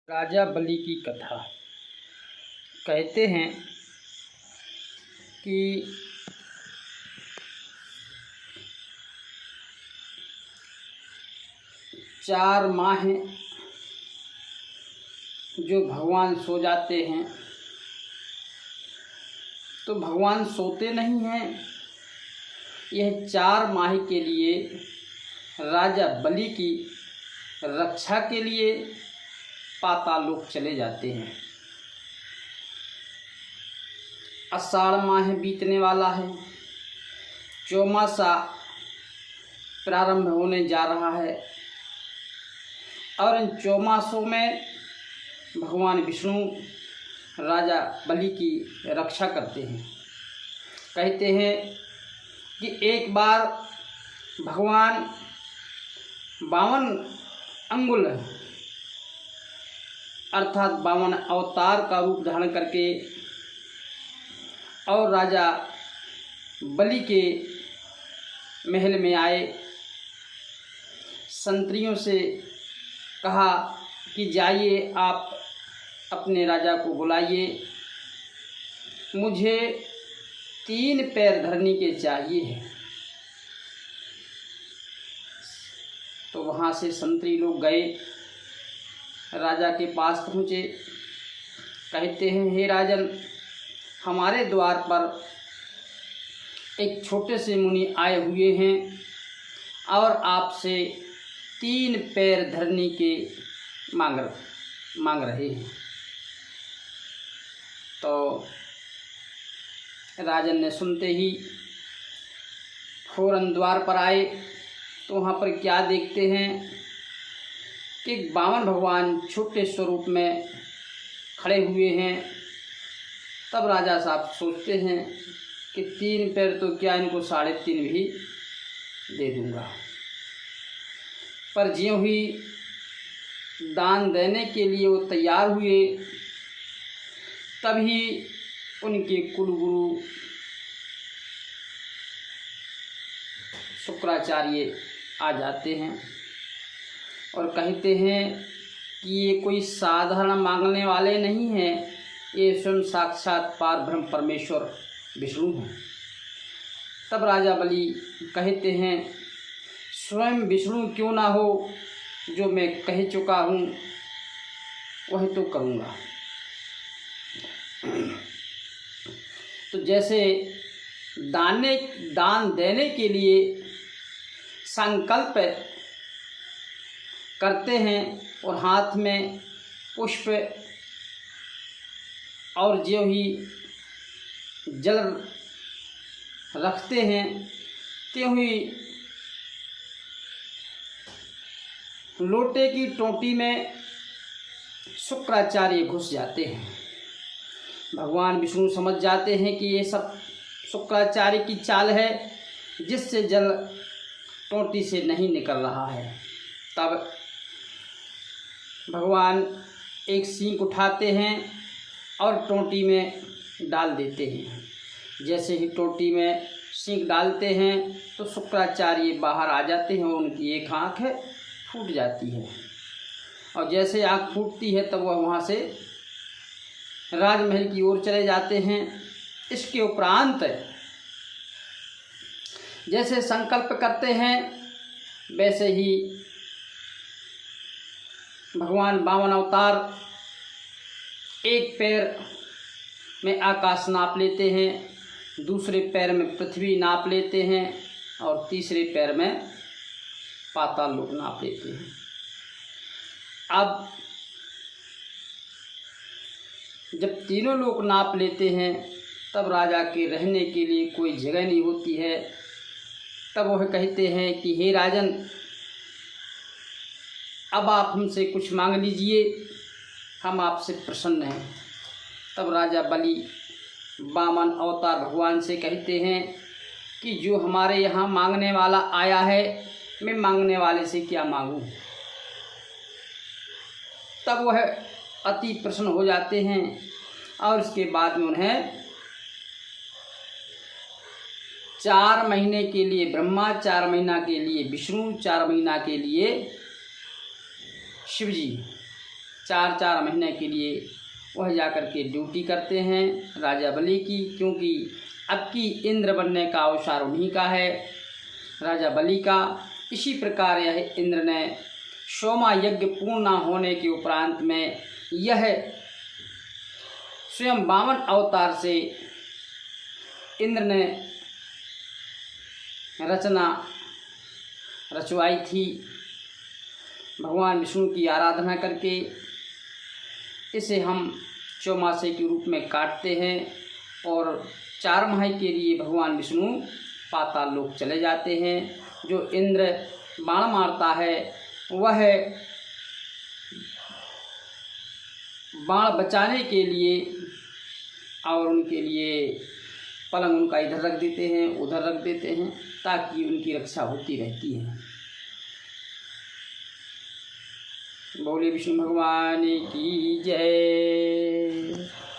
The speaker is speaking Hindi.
राजा बलि की कथा। कहते हैं कि चार माह जो भगवान सो जाते हैं तो भगवान सोते नहीं हैं। यह 4 माह के लिए राजा बलि की रक्षा के लिए पाताल लोक चले जाते हैं। आषाढ़ माह बीतने वाला है, चौमासा प्रारंभ होने जा रहा है और इन चौमासों में भगवान विष्णु राजा बलि की रक्षा करते हैं। कहते हैं कि एक बार भगवान 52 अंगुल अर्थात 52 अवतार का रूप धारण करके और राजा बलि के महल में आए। संतरियों से कहा कि जाइए आप अपने राजा को बुलाइए, मुझे 3 पैर धरनी के चाहिए। तो वहाँ से संतरी लोग गए, राजा के पास पहुँचे। कहते हैं, हे राजन, हमारे द्वार पर एक छोटे से मुनि आए हुए हैं और आपसे 3 पैर धरनी के मांग रहे हैं। तो राजन ने सुनते ही फौरन द्वार पर आए। तो वहाँ पर क्या देखते हैं कि 52 भगवान छोटे स्वरूप में खड़े हुए हैं। तब राजा साहब सोचते हैं कि 3 पैर तो क्या, इनको 3.5 भी दे दूंगा। पर ज्यों ही दान देने के लिए वो तैयार हुए, तभी उनके कुलगुरु शुक्राचार्य आ जाते हैं और कहते हैं कि ये कोई साधारण मांगने वाले नहीं हैं, ये स्वयं साक्षात पार ब्रह्म परमेश्वर विष्णु हैं। तब राजा बलि कहते हैं, स्वयं विष्णु क्यों ना हो, जो मैं कह चुका हूँ वह तो करूँगा। तो जैसे दान देने के लिए संकल्प करते हैं और हाथ में पुष्प और ज्यों ही जल रखते हैं, त्यों ही लोटे की टोंटी में शुक्राचार्य घुस जाते हैं। भगवान विष्णु समझ जाते हैं कि ये सब शुक्राचार्य की चाल है, जिससे जल टोंटी से नहीं निकल रहा है। तब भगवान एक सींग उठाते हैं और टोंटी में डाल देते हैं। जैसे ही टोंटी में सींग डालते हैं तो शुक्राचार्य बाहर आ जाते हैं। उनकी एक आँख फूट जाती है और जैसे आँख फूटती है तब वह वहाँ से राजमहल की ओर चले जाते हैं। इसके उपरांत जैसे संकल्प करते हैं, वैसे ही भगवान 52 अवतार एक पैर में आकाश नाप लेते हैं, दूसरे पैर में पृथ्वी नाप लेते हैं और तीसरे पैर में पाताल लोक नाप लेते हैं। अब जब तीनों लोग नाप लेते हैं तब राजा के रहने के लिए कोई जगह नहीं होती है। तब वह कहते हैं कि हे राजन, अब आप हमसे कुछ मांग लीजिए, हम आपसे प्रसन्न हैं। तब राजा बलि 52 अवतार भगवान से कहते हैं कि जो हमारे यहाँ मांगने वाला आया है, मैं मांगने वाले से क्या मांगूं। तब वह अति प्रसन्न हो जाते हैं और इसके बाद में उन्हें 4 महीने के लिए ब्रह्मा, 4 महीना के लिए विष्णु, 4 महीना के लिए शिव जी 4-4 महीने के लिए वह जाकर के ड्यूटी करते हैं राजा बलि की, क्योंकि अब की इंद्र बनने का अवसर उन्हीं का है, राजा बलि का। इसी प्रकार यह इंद्र ने सोमा यज्ञ पूर्ण होने के उपरांत में यह स्वयं वामन अवतार से इंद्र ने रचना रचवाई थी भगवान विष्णु की आराधना करके। इसे हम चौमासे के रूप में काटते हैं और 4 माह के लिए भगवान विष्णु पाताल लोक चले जाते हैं। जो इंद्र बाण मारता है वह बाण बचाने के लिए और उनके लिए पलंग उनका इधर रख देते हैं, उधर रख देते हैं, ताकि उनकी रक्षा होती रहती है। बोले विष्णु भगवान की जय।